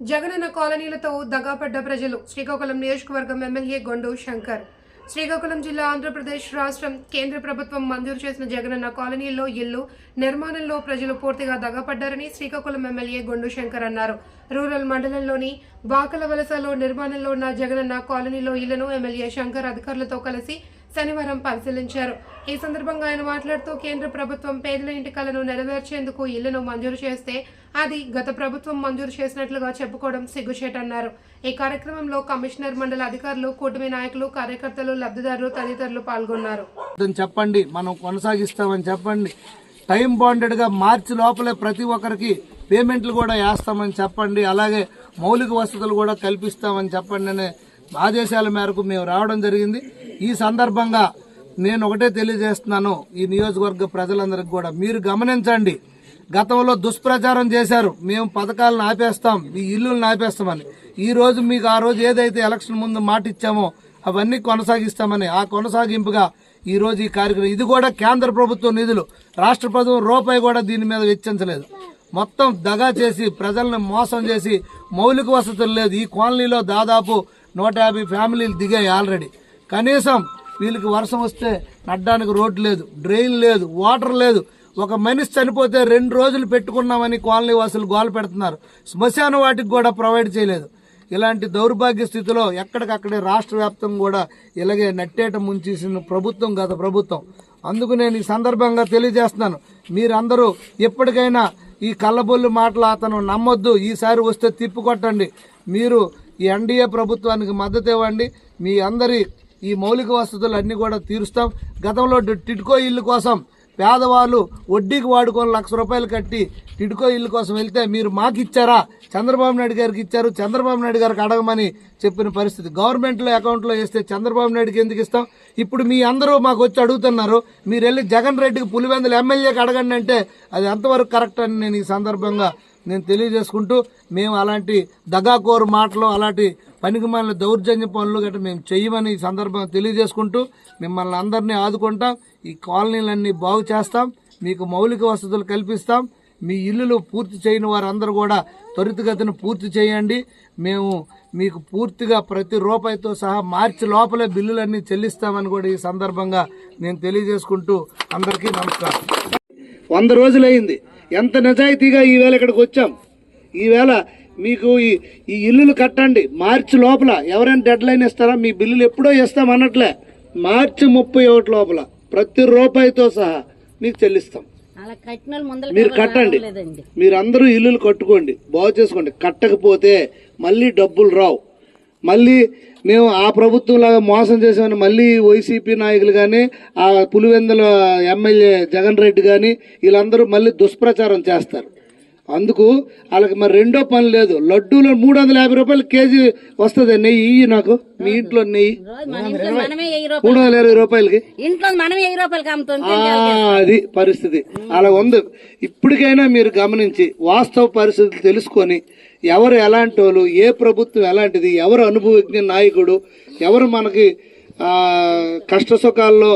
జగనన్న కాలనీలతో దగాపడ్డ ప్రజలు. శ్రీకాకుళం నియోజకవర్గం ఎమ్మెల్యే గొండు శంకర్. శ్రీకాకుళం జిల్లా ఆంధ్రప్రదేశ్ రాష్ట్రం కేంద్ర ప్రభుత్వం మంజూరు చేసిన జగనన్న కాలనీల్లో ఇల్లు నిర్మాణంలో ప్రజలు పూర్తిగా దగాపడ్డారని శ్రీకాకుళం ఎమ్మెల్యే గొండు శంకర్ అన్నారు. రూరల్ మండలంలోని బాకలవలసలో నిర్మాణంలో ఉన్న జగనన్న కాలనీలో ఇళ్లను ఎమ్మెల్యే శంకర్ అధికారులతో కలిసి శనివారం పరిశీలించారు. ఈ సందర్భంగా ఆయన మాట్లాడుతూ కేంద్ర ప్రభుత్వం పేదల ఇంటి కలను నెరవేర్చేందుకు ఇళ్లను మంజూరు చేస్తే అది గత ప్రభుత్వం మంజూరు చేసినట్లుగా చెప్పుకోవడం సిగ్గుచేటన్నారు. ఈ కార్యక్రమంలో కమిషనర్ మండల అధికారులు, కూటమి నాయకులు, కార్యకర్తలు, లబ్ధిదారులు తదితరులు పాల్గొన్నారు. చెప్పండి, మనం కొనసాగిస్తామని చెప్పండి. టైం బాండెడ్ గా మార్చి లోపలే ప్రతి ఒక్కరికి పేమెంట్లు కూడా వేస్తామని చెప్పండి. అలాగే మౌలిక వసతులు కూడా కల్పిస్తామని చెప్పండి అనే ఆదేశాల మేరకు మేము రావడం జరిగింది. ఈ సందర్భంగా నేను ఒకటే తెలియజేస్తున్నాను ఈ నియోజకవర్గ ప్రజలందరికీ కూడా, మీరు గమనించండి. గతంలో దుష్ప్రచారం చేశారు, మేము పథకాలను ఆపేస్తాం, ఈ ఇల్లులను ఆపేస్తామని. ఈ రోజు మీకు ఆ రోజు ఏదైతే ఎలక్షన్ ముందు మాట ఇచ్చామో అవన్నీ కొనసాగిస్తామని, ఆ కొనసాగింపుగా ఈ రోజు ఈ కార్యక్రమం. ఇది కూడా కేంద్ర ప్రభుత్వ నిధులు, రాష్ట్ర ప్రభుత్వం రూపాయి కూడా దీని మీద వెచ్చించలేదు. మొత్తం దగా చేసి ప్రజలను మోసం చేసి మౌలిక వసతులు లేదు. ఈ కాలనీలో దాదాపు 150 ఫ్యామిలీలు దిగాయి ఆల్రెడీ. కనీసం వీళ్ళకి వర్షం వస్తే నడ్డానికి రోడ్డు లేదు, డ్రైన్ లేదు, వాటర్ లేదు. ఒక మనిషి చనిపోతే 2 రోజులు పెట్టుకున్నామని కాలనీ వాసులు గోల పెడుతున్నారు. శ్మశాన వాటికి కూడా ప్రొవైడ్ చేయలేదు. ఇలాంటి దౌర్భాగ్య స్థితిలో ఎక్కడికక్కడే రాష్ట్ర వ్యాప్తంగా కూడా ఇలాగే నట్టేట ముంచేసిన ప్రభుత్వం గత ప్రభుత్వం. అందుకు నేను ఈ సందర్భంగా తెలియజేస్తున్నాను, మీరందరూ ఎప్పటికైనా ఈ కళ్ళబొల్లి మాటలు అతను నమ్మొద్దు. ఈసారి వస్తే తిప్పికొట్టండి. మీరు ఈ ఎన్డీఏ ప్రభుత్వానికి మద్దతు ఇవ్వండి. మీ అందరి ఈ మౌలిక వసతులు అన్ని కూడా తీరుస్తాం. గతంలో టిడ్కో ఇల్లు కోసం పేదవాళ్ళు వడ్డీకి వాడుకొని ₹1,00,000 కట్టి టిడ్కో ఇల్లు కోసం వెళ్తే మీరు మాకు ఇచ్చారా? చంద్రబాబు నాయుడు గారికి ఇచ్చారు, చంద్రబాబు నాయుడు గారికి అడగమని చెప్పిన పరిస్థితి. గవర్నమెంట్లో అకౌంట్లో వేస్తే చంద్రబాబు నాయుడుకి ఎందుకు ఇస్తాం? ఇప్పుడు మీ అందరూ మాకు వచ్చి అడుగుతున్నారు, మీరు వెళ్ళి జగన్ రెడ్డికి పులివెందుల ఎమ్మెల్యేకి అడగండి అంటే అది ఎంతవరకు కరెక్ట్ అని నేను ఈ సందర్భంగా నేను తెలియజేసుకుంటూ, మేము అలాంటి దగాకోరు మాటలు, అలాంటి పనికిమాలిన దౌర్జన్య పనులు గట్రా మేము చెయ్యమని ఈ సందర్భంగా తెలియజేసుకుంటూ, మిమ్మల్ని అందరినీ ఆదుకుంటాం, ఈ కాలనీలన్నీ బాగు చేస్తాం, మీకు మౌలిక వసతులు కల్పిస్తాం. మీ ఇల్లులు పూర్తి చేయని వారందరూ కూడా త్వరితగతిన పూర్తి చేయండి. మేము మీకు పూర్తిగా ప్రతి రూపాయితో సహా మార్చి లోపలే బిల్లులన్నీ చెల్లిస్తామని కూడా ఈ సందర్భంగా నేను తెలియజేసుకుంటూ అందరికీ నమస్కారం. 100 రోజులైంది. ఎంత నిజాయితీగా ఈవేళ ఇక్కడికి వచ్చాం. ఈవేళ మీకు ఈ ఇల్లులు కట్టండి. మార్చి లోపల ఎవరైనా డెడ్ లైన్ ఇస్తారా? మీ బిల్లులు ఎప్పుడో ఇస్తాం అన్నట్లే. మార్చి 31 లోపల ప్రతి రూపాయితో సహా మీకు చెల్లిస్తాం. మీరు కట్టండి. మీరందరూ ఇల్లులు కట్టుకోండి, బాగు చేసుకోండి. కట్టకపోతే మళ్ళీ డబ్బులు రావు. మళ్ళీ మేము ఆ ప్రభుత్వంలాగా మోసం చేసామని మళ్ళీ వైసీపీ నాయకులు కానీ, ఆ పులివెందుల ఎమ్మెల్యే జగన్ రెడ్డి కానీ వీళ్ళందరూ మళ్ళీ దుష్ప్రచారం చేస్తారు. అందుకు వాళ్ళకి మరి రెండో పని లేదు. లడ్డూలో ₹350 కేజీ వస్తుంది నెయ్యి. నాకు మీ ఇంట్లో నెయ్యి ₹320కి అది పరిస్థితి అలా ఉంది. ఇప్పటికైనా మీరు గమనించి వాస్తవ పరిస్థితులు తెలుసుకొని, ఎవరు ఎలాంటి వాళ్ళు, ఏ ప్రభుత్వం ఎలాంటిది, ఎవరు అనుభవజ్ఞ నాయకుడు, ఎవరు మనకి కష్ట సుఖాల్లో